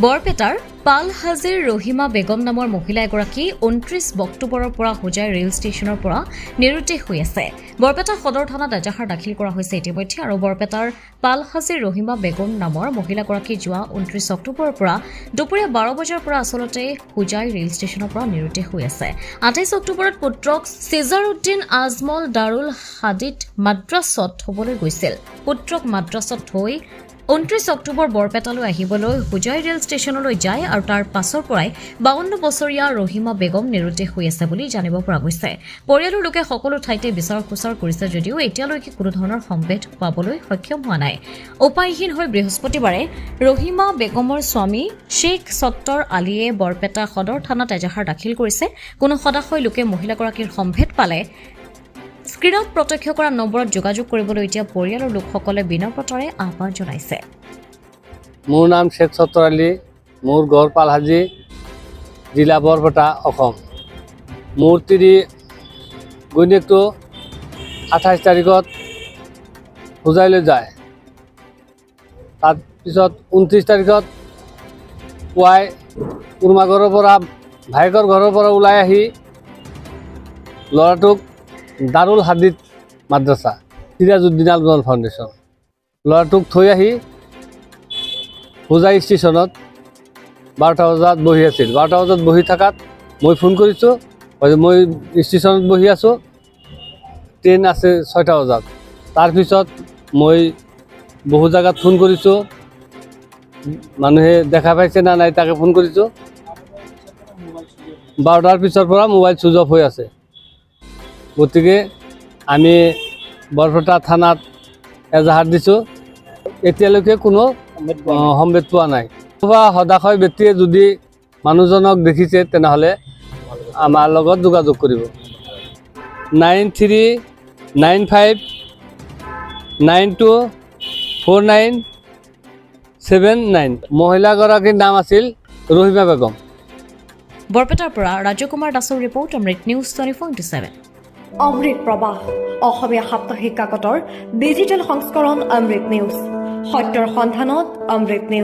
বৰপেটাৰ পালহাজিৰ ৰহিমা বেগম নামৰ মহিলা এগৰাকী 29 অক্টোবৰৰ পৰা হোজাই ৰেল ষ্টেচনৰ পৰা নিৰুদ্দেশ হৈ আছে। বৰপেটা সদৰ থানাত এজাহাৰ দাখিল কৰা হৈছে ইতিমধ্যে আৰু বৰপেটাৰ পালহাজিৰ ৰহিমা বেগম নামৰ মহিলাগৰাকী যোৱা 29 অক্টোবৰৰ পৰা দুপৰীয়া 12 বজাৰ পৰা আচলতে হোজাই ৰেল ষ্টেচনৰ পৰা নিৰুদ্দেশ হৈ আছে। 28 অক্টোবৰত পুত্ৰক চিজাৰুদ্দিন আজমল দাৰুল হাদিত মাদ্ৰাছত থবলৈ গৈছিল। পুত্ৰক মাদ্ৰাছত থৈ 29 অক্টোবৰ বৰপেটালৈ আহিবলৈ হোজাই ৰেল ষ্টেচনলৈ যায় আৰু তাৰ পাছৰ পৰাই 52 বছৰীয়া ৰহিমা বেগম নিৰুদ্দেশ হৈ আছে বুলি জানিব পৰা গৈছে। পৰিয়ালৰ লোকে সকলো ঠাইতে বিচাৰ খোচাৰ কৰিছে যদিও এতিয়ালৈকে কোনো ধৰণৰ সম্ভেদ পাবলৈ সক্ষম হোৱা নাই। উপায়হীন হৈ বৃহস্পতিবাৰে ৰহিমা বেগমৰ স্বামী শ্বেখ সত্তৰ আলীয়ে বৰপেটা সদৰ থানাত এজাহাৰ দাখিল কৰিছে। কোনো সদাশয় লোকে মহিলাগৰাকীৰ সম্ভেদ পালে স্ক্ৰীণত প্ৰত্যক্ষ কৰা নম্বৰত যোগাযোগ কৰিবলৈ এতিয়া পৰিয়ালৰ লোকসকলে বিনম্ৰতাৰে আহ্বান জনাইছে। মোৰ নাম শ্বেখ সত্তৰ আলী, মোৰ ঘৰ পালহাজি, জিলা বৰপেটা, অসম। মোৰ ঘৈণীয়েকটো 28 তাৰিখত হোজাইলৈ যায়। তাৰপিছত 29 তাৰিখত পুৱাই কুৰ্মা ঘৰৰ পৰা ভায়েকৰ ঘৰৰ পৰা ওলাই আহি ল'ৰাটোক দাৰুল হাদিত মাদ্ৰাছা চিৰাজউদ্দিন আজমল ফাউণ্ডেশ্যন ল'ৰাটোক থৈ আহি হোজাই ষ্টেচনত 12টা বজাত বহি আছিল। 12টা বজাত বহি থকাত মই ফোন কৰিছোঁ, মই ষ্টেচনত বহি আছোঁ, ট্ৰেইন আছে 6টা বজাত। তাৰপিছত মই বহু জেগাত ফোন কৰিছোঁ, মানুহে দেখা পাইছে না নাই তাকে ফোন কৰিছোঁ। 12টাৰ পিছৰ পৰা মোবাইল চুইচ অফ হৈ আছে। গতিকে আমি বৰপেটা থানাত এজাহাৰ দিছোঁ, এতিয়ালৈকে কোনো সম্ভেদ পোৱা নাই। বা সদাশয় ব্যক্তিয়ে যদি মানুহজনক দেখিছে তেনেহ'লে আমাৰ লগত যোগাযোগ কৰিব। 9395924979। মহিলাগৰাকীৰ নাম আছিল ৰহিমা বেগম। বৰপেটাৰ পৰা ৰাজকুমাৰ দাসৰ ৰিপৰ্ট, অমৃত নিউজ 24/7। অমৃত প্ৰবাহ অসমীয়া সাপ্তাহিক কাকতৰ ডিজিটেল সংস্কৰণ অমৃত নিউজ, সত্যৰ সন্ধানত অমৃত নিউজ।